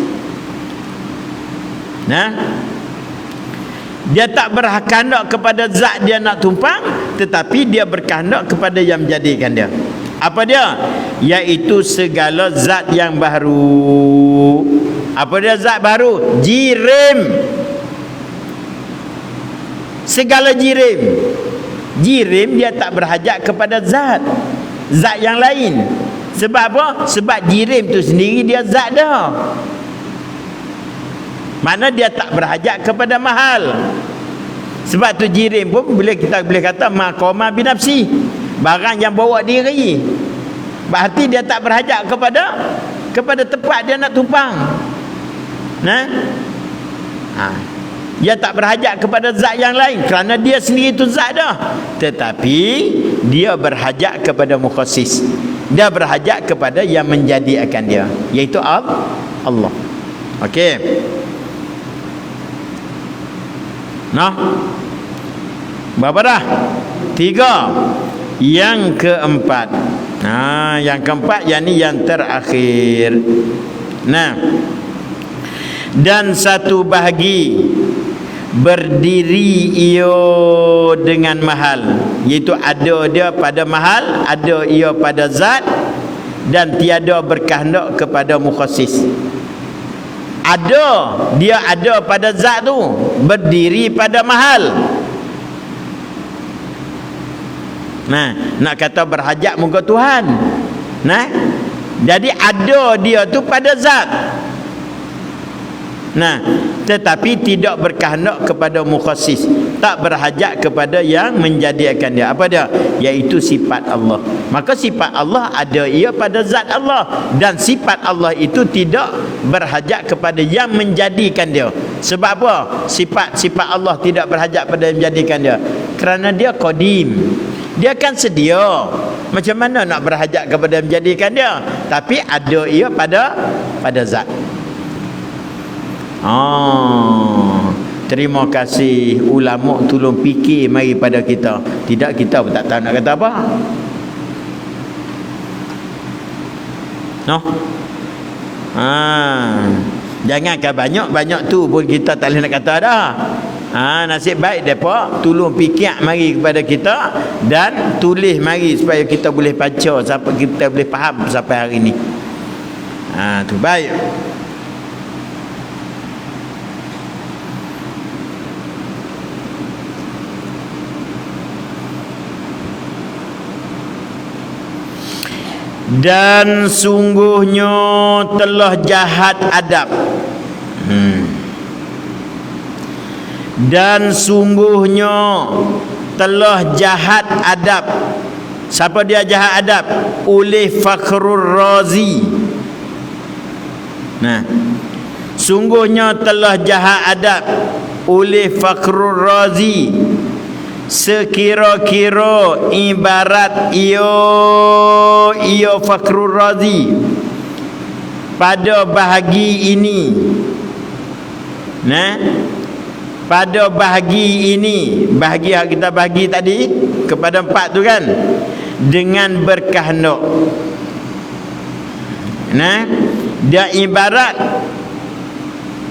Dia tak berkehendak kepada zat dia nak tumpang, tetapi dia berkehendak kepada yang menjadikan dia. Apa dia? Iaitu segala zat yang baru. Apa dia zat baru? Jirim. Segala jirim. Jirim dia tak berhajat kepada zat yang lain. Sebab apa? Sebab jirim tu sendiri dia zat dah. Mana dia tak berhajat kepada mahal. Sebab tu jirim pun kita boleh kata maqama binafsi, barang yang bawa diri. Berarti dia tak berhajat kepada tempat dia nak tumpang. Dia tak berhajat kepada zat yang lain kerana dia sendiri itu zat dah. Tetapi dia berhajat kepada mukhassis. Dia berhajat kepada yang menjadikan dia, iaitu Allah. Okey. Berapa dah? 3. Yang keempat. Yang keempat yakni yang terakhir. Dan satu bahagi berdiri ia dengan mahal, iaitu ada dia pada mahal, ada ia pada zat, dan tiada berkehendak kepada mukhassis. Dia ada pada zat tu, berdiri pada mahal. Nak kata berhajat muka Tuhan. Jadi ada dia tu pada zat. Tetapi tidak berkehendak kepada mukhassis, tak berhajat kepada yang menjadikan dia. Apa dia? Iaitu sifat Allah. Maka sifat Allah ada ia pada zat Allah, dan sifat Allah itu tidak berhajat kepada yang menjadikan dia. Sebab apa? Sifat Allah tidak berhajat pada yang menjadikan dia? Kerana dia qadim. Dia kan sedia. Macam mana nak berhajat kepada yang menjadikan dia? Tapi ada ia pada zat. Terima kasih ulama tolong fikir mari pada kita. Tidak, kita pun tak tahu nak kata apa. Jangankan banyak tu pun kita tak boleh nak kata dah. Nasib baik depa tolong fikir mari kepada kita dan tulis mari supaya kita boleh baca sampai kita boleh faham sampai hari ni. Tu baik. Dan sungguhnya telah jahat adab. Dan sungguhnya telah jahat adab. Siapa dia jahat adab? Oleh Fakhrur Razi. Sungguhnya telah jahat adab oleh Fakhrur Razi, sekira-kira ibarat ia Fakhrur Razi pada bahagi ini. Pada bahagi ini, bahagi yang kita bahagi tadi kepada 4 tu kan, dengan berkehendak. Dia ibarat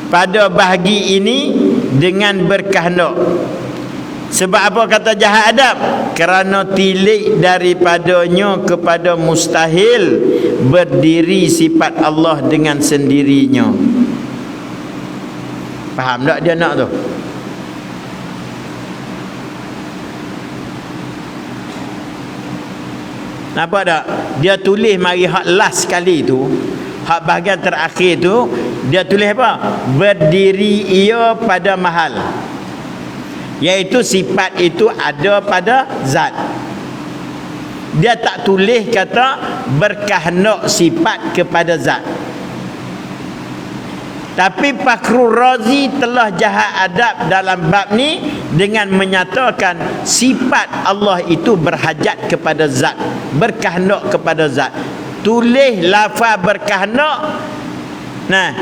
pada bahagi ini dengan berkehendak. Sebab apa kata jahat adab? Kerana tilik daripadanya kepada mustahil berdiri sifat Allah dengan sendirinya. Faham tak dia nak tu? Nampak tak? Dia tulis mari hak last sekali tu, hak bahagian terakhir tu, dia tulis apa? Berdiri ia pada mahal, iaitu sifat itu ada pada zat. Dia tak tulis kata berkehendak sifat kepada zat. Tapi Fakhrul Razi telah jahat adab dalam bab ni dengan menyatakan sifat Allah itu berhajat kepada zat, berkehendak kepada zat. Tulis lafaz berkehendak. Nah,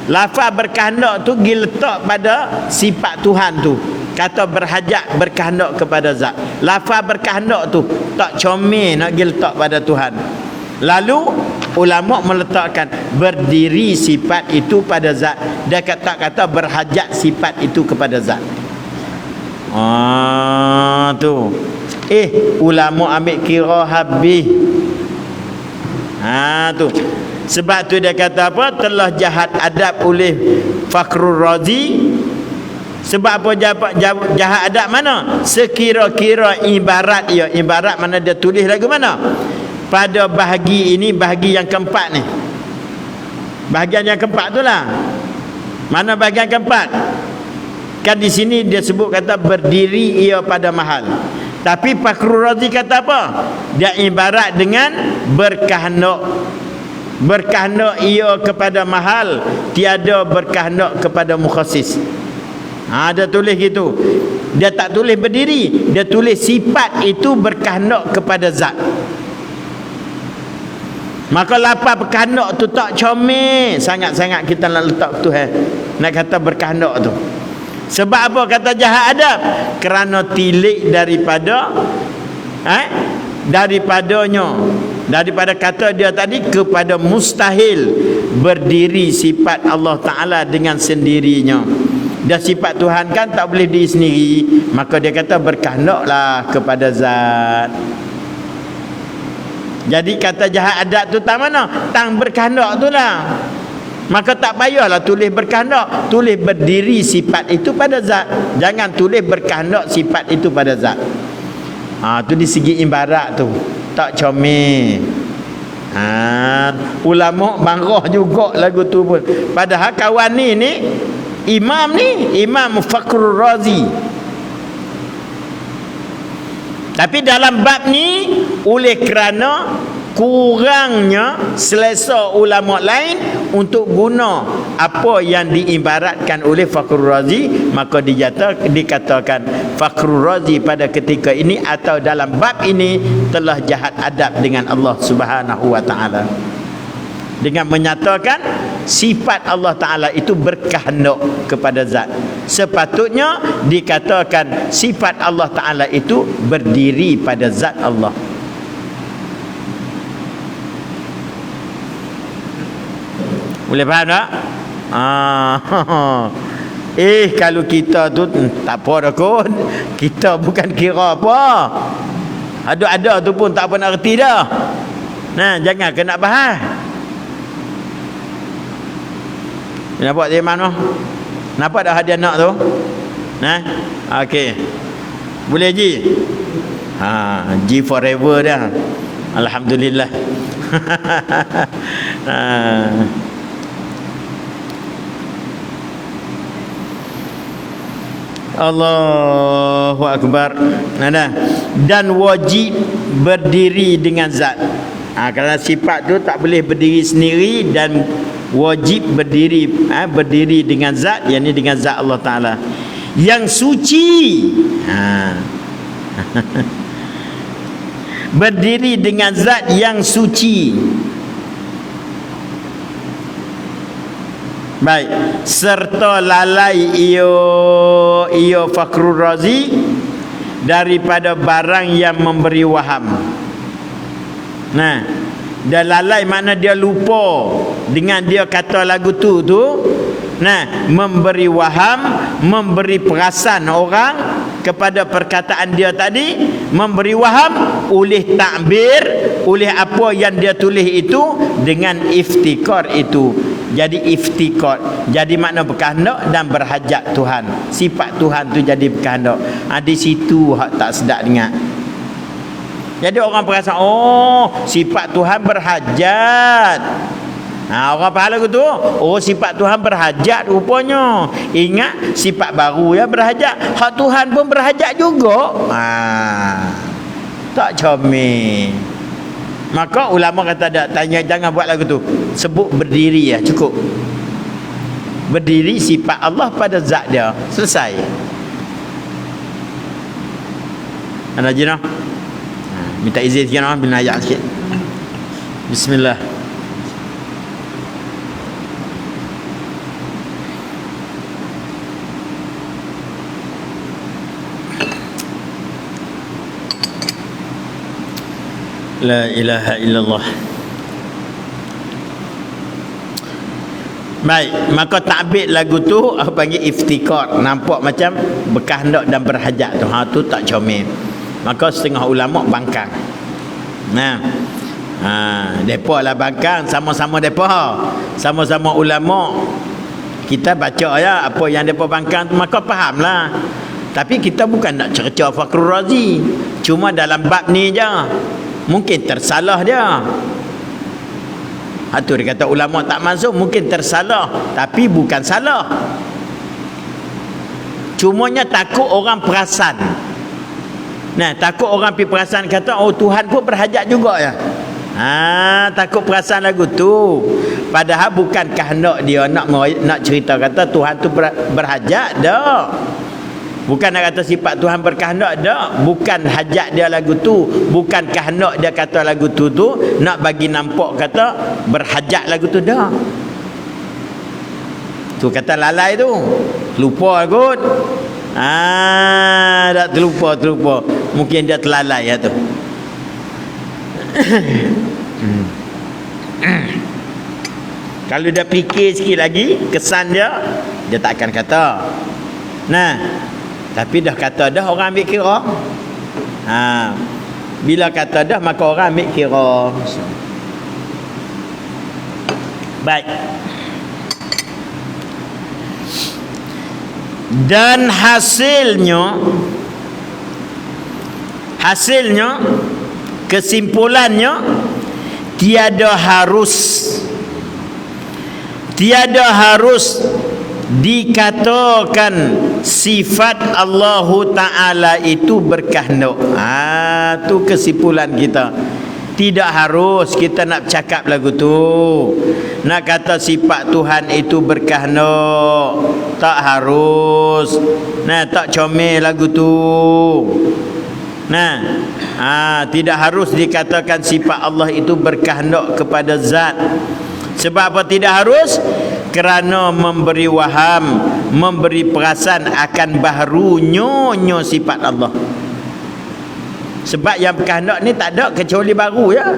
lafaz berkehendak tu diletak pada sifat Tuhan tu. Kata berhajat, berkehendak kepada zat. Lafaz berkehendak tu tak comel nak diletak pada Tuhan. Lalu ulama meletakkan berdiri sifat itu pada zat. Dia kata berhajat sifat itu kepada zat. Tu. Ulama ambil kira habis. Tu. Sebab tu dia kata apa? Telah jahat adab oleh Fakhrul Razi. Sebab apa jahat adab mana? Sekira-kira ibarat ia. Ibarat mana dia tulis lagu mana? Pada bahagi ini, bahagi yang keempat ni. Bahagian yang keempat tu lah. Mana bahagian keempat? Kan di sini dia sebut kata berdiri ia pada mahal. Tapi Fakhrul Razi kata apa? Dia ibarat dengan berkehendak. Berkehendak ia kepada mahal, tiada berkehendak kepada mukhasis. Dia tulis gitu. Dia tak tulis berdiri, dia tulis sifat itu berkehendak kepada zat. Maka lapar berkehendak tu tak comel sangat-sangat kita nak letak tu nak kata berkehendak tu. Sebab apa kata jahat adab? Kerana tilik daripada daripada kata dia tadi kepada mustahil berdiri sifat Allah Ta'ala dengan sendirinya. Dan sifat Tuhan kan tak boleh diri sendiri, maka dia kata berkehendaklah kepada zat. Jadi kata jahat adab tu tak mana? Tang berkehendak tu lah. Maka tak payahlah tulis berkehendak, tulis berdiri sifat itu pada zat. Jangan tulis berkehendak sifat itu pada zat. Tu di segi ibarat tu tak comel. Ulama marah juga lagu tu pun. Padahal kawan ni Imam Fakhrul Razi. Tapi dalam bab ni, oleh kerana kurangnya selesa ulama lain untuk guna apa yang diibaratkan oleh Fakhrul Razi, maka dikatakan Fakhrul Razi pada ketika ini atau dalam bab ini telah jahat adab dengan Allah Subhanahu wa taala, dengan menyatakan sifat Allah Ta'ala itu berkehendak kepada zat. Sepatutnya dikatakan sifat Allah Ta'ala itu berdiri pada zat Allah. Boleh faham tak? Kalau kita tu tak apa dah kot. Kita bukan kira apa. Ada tu pun tak apa nak reti dah. Jangan kena bahas. Nampak dia mana? Nampak dah hadiah nak tu? Okey. Boleh Ji? Ji forever dah. Alhamdulillah. Allahu Akbar. Dan wajib berdiri dengan zat. Kerana sifat tu tak boleh berdiri sendiri dan wajib berdiri dengan zat, yakni dengan zat Allah Ta'ala yang suci. Berdiri dengan zat yang suci. Baik, serta lalai ia Fakhrul Razi daripada barang yang memberi waham. Dia lalai makna dia lupa dengan dia kata lagu tu memberi waham, memberi perasan orang kepada perkataan dia tadi, memberi waham oleh takbir, oleh apa yang dia tulis itu dengan iftikar itu. Jadi iftikar, jadi makna berkehendak dan berhajat Tuhan. Sifat Tuhan tu jadi berkehendak. Di situ hak tak sedap dengar. Jadi orang perasan, sifat Tuhan berhajat. Orang faham lagu tu. Sifat Tuhan berhajat rupanya. Ingat sifat baru ya berhajat. Hak Tuhan pun berhajat juga. Tak comel. Maka ulama kata tanya jangan buat lagu tu. Sebut berdiri ya cukup. berdiri sifat Allah pada zat dia. Selesai. Anda jenah. Minta izin sikit noh, bila ayat sikit. Bismillah. La ilaha illallah. Baik, maka takbir lagu tu aku panggil iftikar. Nampak macam berkehendak dan berhajat tu. Ha tu tak comel. Maka setengah ulama bangkang. Nah. Depa lah bangkang, sama-sama depa. Sama-sama ulama. Kita baca ya apa yang depa bangkang tu, maka fahamlah. Tapi kita bukan nak cerca Fakhrul Razi. Cuma dalam bab ni je. Mungkin tersalah dia. Itu dia kata ulama tak masuk, mungkin tersalah, tapi bukan salah. Cumanya takut orang perasan. Nah, takut orang pergi perasan kata, oh Tuhan pun berhajat juga ya. Takut perasan lagu tu. Padahal bukan kehendak dia nak cerita kata Tuhan tu berhajat dah. Bukan nak kata sifat Tuhan berkehendak dak, bukan hajat dia lagu tu, bukan kehendak dia kata lagu tu nak bagi nampak kata berhajat lagu tu dak. Tu kata lalai tu. Lupa kot. Dak terlupa. Mungkin dia terlalai ya tu. Kalau dia fikir sikit lagi, kesan dia tak akan kata. Nah, tapi dah kata dah orang ambil kira. Bila kata dah maka orang ambil kira. Baik. Dan hasilnya kesimpulannya tiada harus dikatakan sifat Allah Ta'ala itu berkehendak. Tu kesimpulan kita. Tidak harus kita nak cakap lagu tu, nak kata sifat Tuhan itu berkehendak. Tak harus. Nah, tak comel lagu tu. Nah, tidak harus dikatakan sifat Allah itu berkehendak kepada zat. Sebab apa tidak harus? Kerana memberi waham, memberi perasan akan baharunya sifat Allah. Sebab yang berkehendak ni tak ada kecuali baru ya.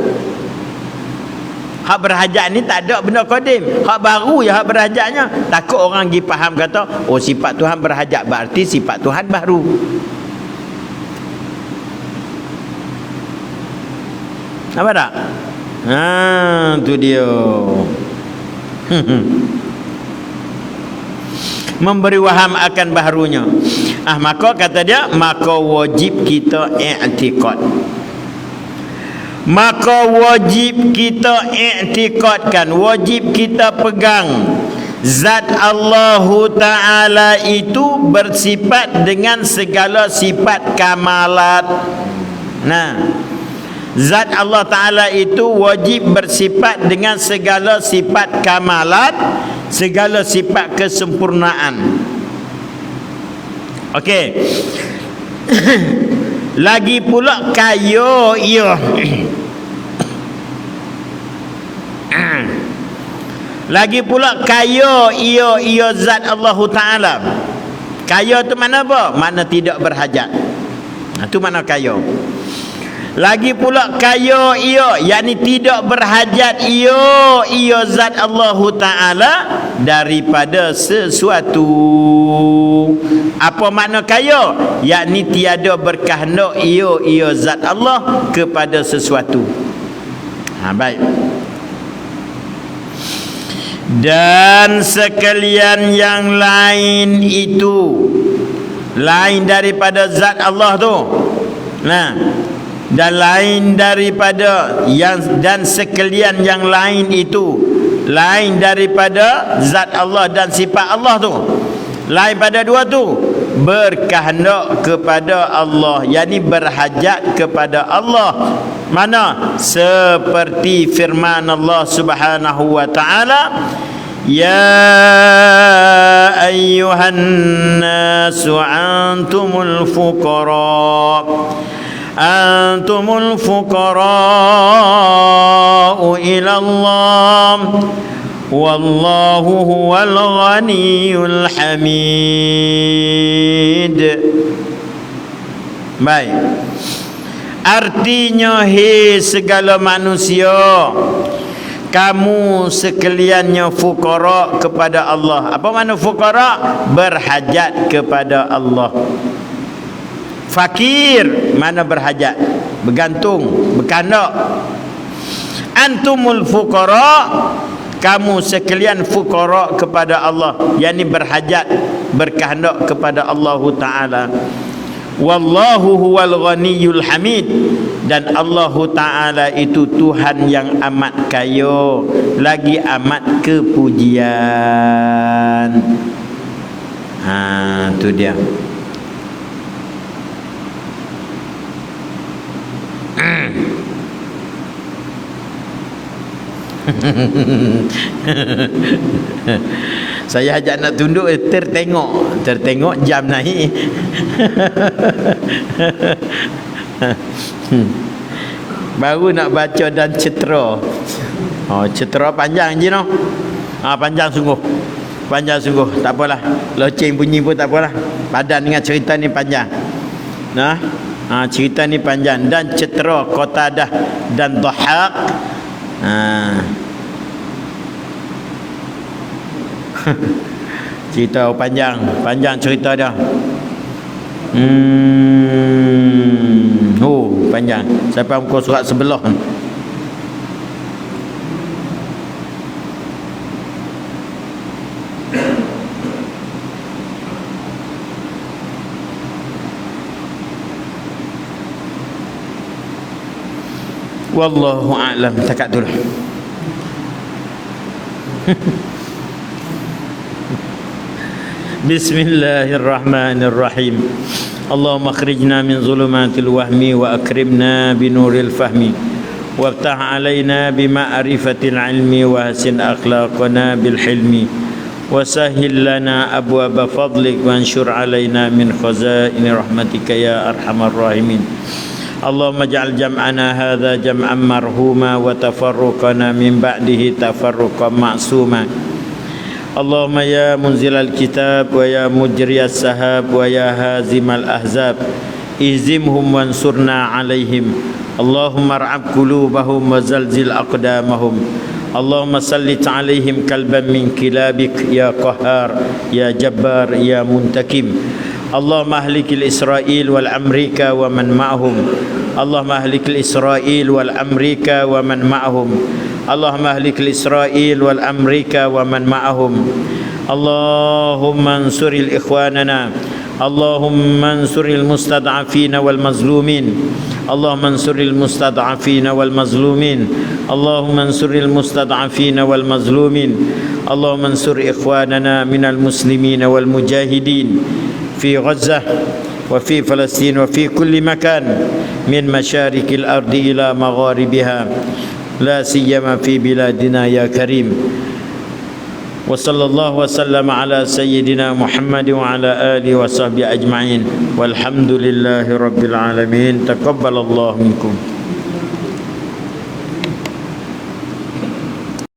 Hak berhajat ni tak ada benda qadim. Hak baru ya hak berhajatnya. Takut orang pergi faham kata, oh sifat Tuhan berhajat berarti sifat Tuhan baru. Apa tak? Tu dia. Memberi waham akan baharunya. Maka kata dia, maka wajib kita i'tiqad. Maka wajib kita i'tiqadkan, wajib kita pegang zat Allah Ta'ala itu bersifat dengan segala sifat kamalat. Nah, zat Allah Ta'ala itu wajib bersifat dengan segala sifat kamalat, segala sifat kesempurnaan. Okey. Lagi pula kaya ia. Lagi pula kaya ia zat Allah Ta'ala. Kaya tu mana apa? Mana tidak berhajat. Itu mana kaya. Lagi pula kaya ia, yakni tidak berhajat ia zat Allah Ta'ala daripada sesuatu. Apa makna kaya? Yakni tiada berkehendak ia zat Allah kepada sesuatu. Baik. Dan sekalian yang lain itu, lain daripada zat Allah tu. Nah, dan lain daripada dan sekalian yang lain itu, lain daripada zat Allah dan sifat Allah tu, lain pada dua tu, berkehendak kepada Allah, yakni berhajat kepada Allah. Mana? Seperti firman Allah Subhanahu wa taala, ya ayyuhan nasu antumul fuqara ila Allah wallahu huwal ghaniyul hamid. Baik, artinya hei segala manusia, kamu sekaliannya fuqara kepada Allah. Apa makna fuqara? Berhajat kepada Allah. Fakir mana berhajat, bergantung, berkandak. Antumul fuqara, kamu sekalian fuqara kepada Allah, yakni berhajat, berkehendak kepada Allah Ta'ala. Wallahu huwal ghaniyul hamid, dan Allah Ta'ala itu Tuhan yang amat kaya lagi amat kepujian. Tu dia. Saya ajak nak tunduk, tertengok jam naik. Baru nak baca dan cetera. Cetera panjang je no. Panjang sungguh. Tak apalah. Loceng bunyi pun tak apalah. Padan dengan cerita ni panjang. Nah, cerita ni panjang, dan cetera Qatadah dan Dhahak. Cerita panjang cerita dah. Panjang sampai muka surat sebelah. Wallahu a'lam. Takat dulu. Bismillahirrahmanirrahim. Allahumma akhrijna min zulumatil wahmi wa akrimna binuril fahmi waftah alaina bima'rifatil ilmi wa hasin akhlaqana bil hilmi wa sahhil lana abwaaba fadlik wa anshur alaina min khazaini rahmatika ya arhamar rahimin. Allahumma ja'al jam'ana hadha jam'an marhuma wa tafarruqana min ba'dihi tafarruqan ma'suma. Allahumma ya munzilal kitab wa ya mujriyas sahab wa ya hazimal ahzab izimhum wansurna alaihim. Allahumma ar'ab qulubahum wa zalzil aqdamahum. Allahumma sallit alaihim kalban min kilabik ya qahhar ya jabbar ya muntakim. Allahumma ahlikil Israel wal Amrika wa man ma'hum. Allahumma ahlikil Israel wal Amrika wa man ma'hum. Allahumma ahlikil Israel wal Amrika wa man ma'hum. Allahumma ansuril ikhwanana. Allahumma ansuril mustad'afina wal mazlumin. Allahumma ansuril mustad'afina wal mazlumin. Allahumma ansuril mustad'afina wal mazlumin. Allahumma ansur ikhwanana minal muslimina wal mujahidin في غزة وفي فلسطين وفي كل مكان من مشارق الأرض إلى مغاربها لا سيما في بلادنا يا كريم. وصلى الله وسلم على سيدنا محمد وعلى آله وصحبه أجمعين والحمد لله رب العالمين. تقبل الله منكم.